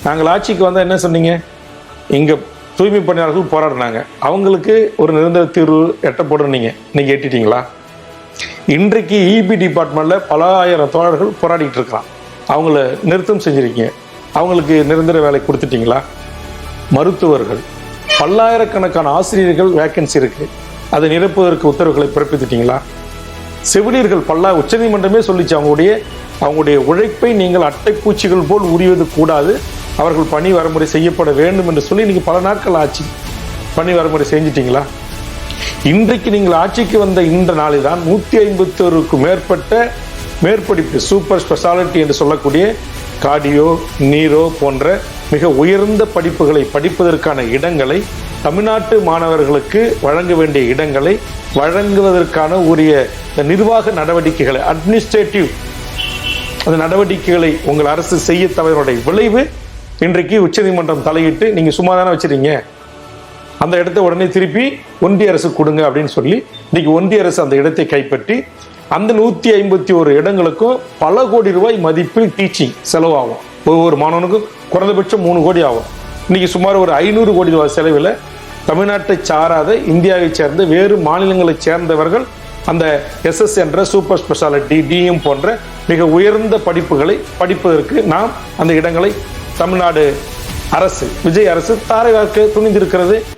நாங்கள் ஆட்சிக்கு வந்தால் என்ன சொன்னீங்க? இங்கே தூய்மை பணியாளர்கள் போராடினாங்க, அவங்களுக்கு ஒரு நிரந்தர தீர்வு எட்டப்படும். நீங்கள் எட்டிட்டீங்களா? இன்றைக்கு இபி டிபார்ட்மெண்ட்டில் பல ஆயிரம் தோழர்கள் போராடிட்டு இருக்கிறான், அவங்கள நிறுத்தம் செஞ்சுருக்கீங்க, அவங்களுக்கு நிரந்தர வேலை கொடுத்துட்டீங்களா? மருத்துவர்கள், பல்லாயிரக்கணக்கான ஆசிரியர்கள் வேக்கன்சி இருக்குது, அதை நிரப்புவதற்கு உத்தரவுகளை பிறப்பித்துட்டீங்களா? செவிலியர்கள் உச்சநீதிமன்றமே சொல்லிச்சு, அவங்களுடைய உழைப்பை நீங்கள் அட்டைப்பூச்சிகள் போல் உரிவது கூடாது, அவர்கள் பணி வரமுறை செய்யப்பட வேண்டும் என்று சொல்லி இன்னைக்கு பல நாட்கள் ஆட்சி பணி வரமுறை செஞ்சிட்டீங்களா? இன்றைக்கு நீங்கள் ஆட்சிக்கு வந்த இந்த நாளில் தான் 151க்கும் மேற்பட்ட மேற்படிப்பு சூப்பர் ஸ்பெஷாலிட்டி என்று சொல்லக்கூடிய கார்டியோ, நீரோ போன்ற மிக உயர்ந்த படிப்புகளை படிப்பதற்கான இடங்களை, தமிழ்நாட்டு மாணவர்களுக்கு வழங்க வேண்டிய இடங்களை வழங்குவதற்கான உரிய நிர்வாக நடவடிக்கைகளை, அட்மினிஸ்ட்ரேட்டிவ் அந்த நடவடிக்கைகளை உங்கள் அரசு செய்ய தவறினுடைய விளைவு இன்றைக்கு உச்சநீதிமன்றம் தலையிட்டு நீங்கள் சும்மா தானே வச்சிருக்கீங்க, அந்த இடத்தை உடனே திருப்பி ஒன்றிய அரசு கொடுங்க அப்படின்னு சொல்லி இன்னைக்கு ஒன்றிய அரசு அந்த இடத்தை கைப்பற்றி அந்த 151 இடங்களுக்கும் பல கோடி ரூபாய் மதிப்பில் டீச்சிங் செலவாகும். ஒவ்வொரு மாணவனுக்கும் குறைந்தபட்சம் 3 கோடி ஆகும். இன்னைக்கு சுமார் ஒரு 500 கோடி ரூபாய் செலவில் தமிழ்நாட்டை சாராத இந்தியாவை சேர்ந்த வேறு மாநிலங்களை சேர்ந்தவர்கள் அந்த SS என்ற சூப்பர் ஸ்பெஷாலிட்டி, டிஎம் போன்ற மிக உயர்ந்த படிப்புகளை படிப்பதற்கு நாம் அந்த இடங்களை தமிழ்நாடு அரசு, விஜய் அரசு தாரை வார்க்க துணிந்திருக்கிறது.